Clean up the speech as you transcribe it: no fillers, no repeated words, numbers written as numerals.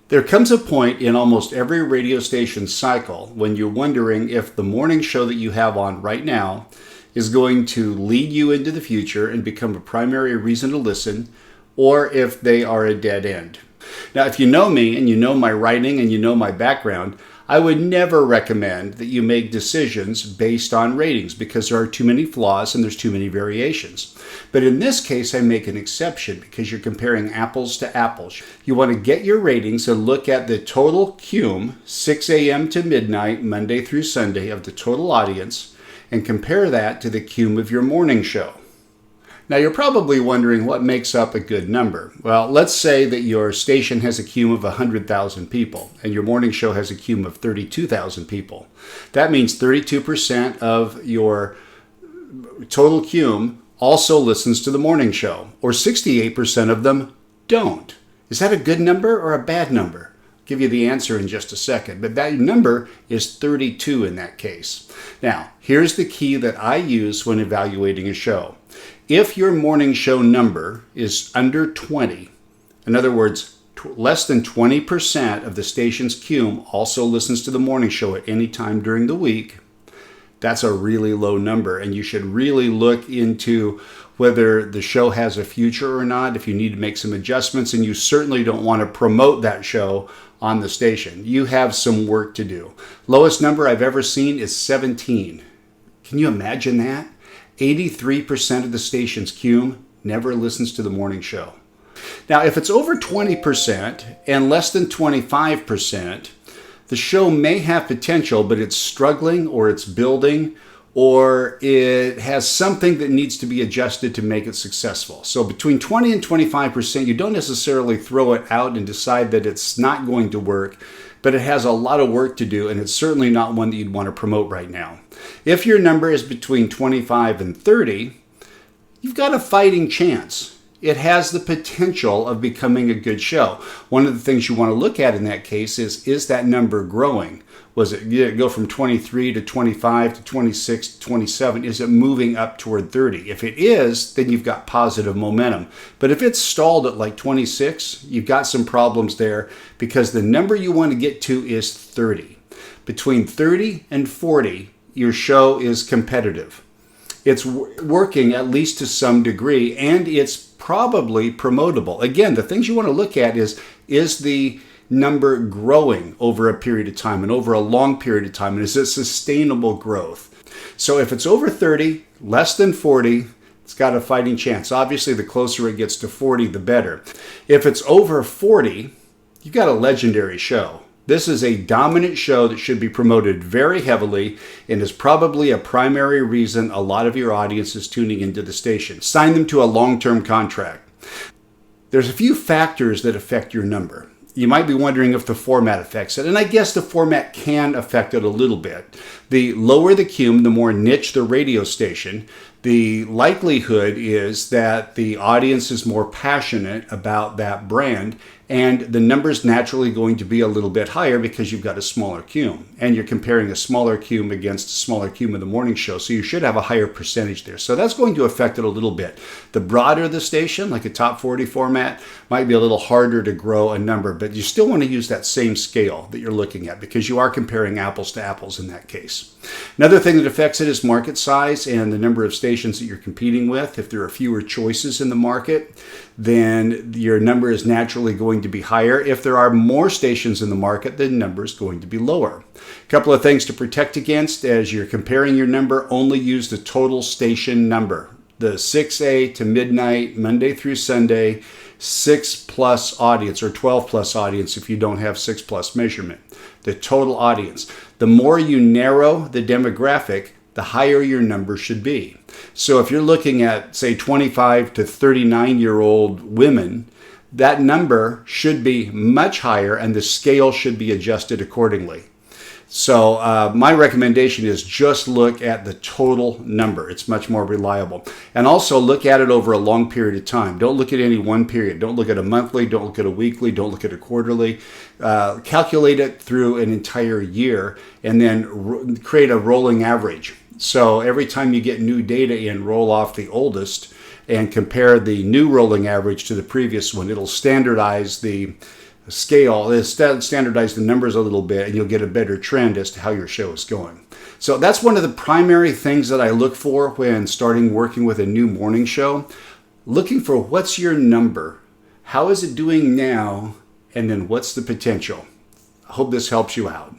There comes a point in almost every radio station cycle when you're wondering if the morning show that you have on right now is going to lead you into the future and become a primary reason to listen, or if they are a dead end. Now, if you know me and you know my writing and you know my background, I would never recommend that you make decisions based on ratings because there are too many flaws and there's too many variations. But in this case, I make an exception because you're comparing apples to apples. You want to get your ratings and look at the total cume, 6 a.m. to midnight, Monday through Sunday, of the total audience, and compare that to the cume of your morning show. Now, you're probably wondering what makes up a good number. Well, let's say that your station has a cume of 100,000 people and your morning show has a cume of 32,000 people. That means 32% of your total cume also listens to the morning show, or 68% of them don't. Is that a good number or a bad number? I'll give you the answer in just a second, but that number is 32 in that case. Now, here's the key that I use when evaluating a show. If your morning show number is under 20, in other words, less than 20% of the station's cume also listens to the morning show at any time during the week, that's a really low number, and you should really look into whether the show has a future or not, if you need to make some adjustments, and you certainly don't want to promote that show on the station. You have some work to do. Lowest number I've ever seen is 17. Can you imagine that? 83% of the station's cume never listens to the morning show. Now, if it's over 20% and less than 25%, the show may have potential, but it's struggling or it's building or it has something that needs to be adjusted to make it successful. So between 20 and 25%, you don't necessarily throw it out and decide that it's not going to work, but it has a lot of work to do, and it's certainly not one that you'd want to promote right now. If your number is between 25 and 30, you've got a fighting chance. It has the potential of becoming a good show. One of the things you want to look at in that case is that number growing? Did it go from 23 to 25 to 26 to 27? Is it moving up toward 30? If it is, then you've got positive momentum. But if it's stalled at like 26, you've got some problems there because the number you want to get to is 30. Between 30 and 40, your show is competitive. It's working at least to some degree, and it's probably promotable. Again, the things you want to look at is the number growing over a period of time and over a long period of time, and is it sustainable growth? So if it's over 30, less than 40, it's got a fighting chance. Obviously, the closer it gets to 40, the better. If it's over 40, you've got a legendary show. This is a dominant show that should be promoted very heavily and is probably a primary reason a lot of your audience is tuning into the station. Sign them to a long-term contract. There's a few factors that affect your number. You might be wondering if the format affects it, and I guess the format can affect it a little bit. The lower the cume, the more niche the radio station, the likelihood is that the audience is more passionate about that brand, and the number's naturally going to be a little bit higher because you've got a smaller cume, and you're comparing a smaller cume against a smaller cume of the morning show, so you should have a higher percentage there. So that's going to affect it a little bit. The broader the station, like a top 40 format, might be a little harder to grow a number, but you still want to use that same scale that you're looking at because you are comparing apples to apples in that case. Another thing that affects it is market size and the number of stations that you're competing with. If there are fewer choices in the market, then your number is naturally going to be higher. If there are more stations in the market, the number is going to be lower. A couple of things to protect against as you're comparing your number: only use the total station number. The 6A to midnight, Monday through Sunday, 6+ audience, or 12+ audience if you don't have 6+ measurement. The total audience. The more you narrow the demographic, the higher your number should be. So if you're looking at, say, 25 to 39-year-old women, that number should be much higher and the scale should be adjusted accordingly. So my recommendation is just look at the total number. It's much more reliable. And also look at it over a long period of time. Don't look at any one period. Don't look at a monthly. Don't look at a weekly. Don't look at a quarterly. Calculate it through an entire year and then create a rolling average. So every time you get new data in, roll off the oldest and compare the new rolling average to the previous one. It'll standardize the scale, standardize the numbers a little bit, and you'll get a better trend as to how your show is going. So that's one of the primary things that I look for when starting working with a new morning show. Looking for what's your number, how is it doing now, and then what's the potential. I hope this helps you out.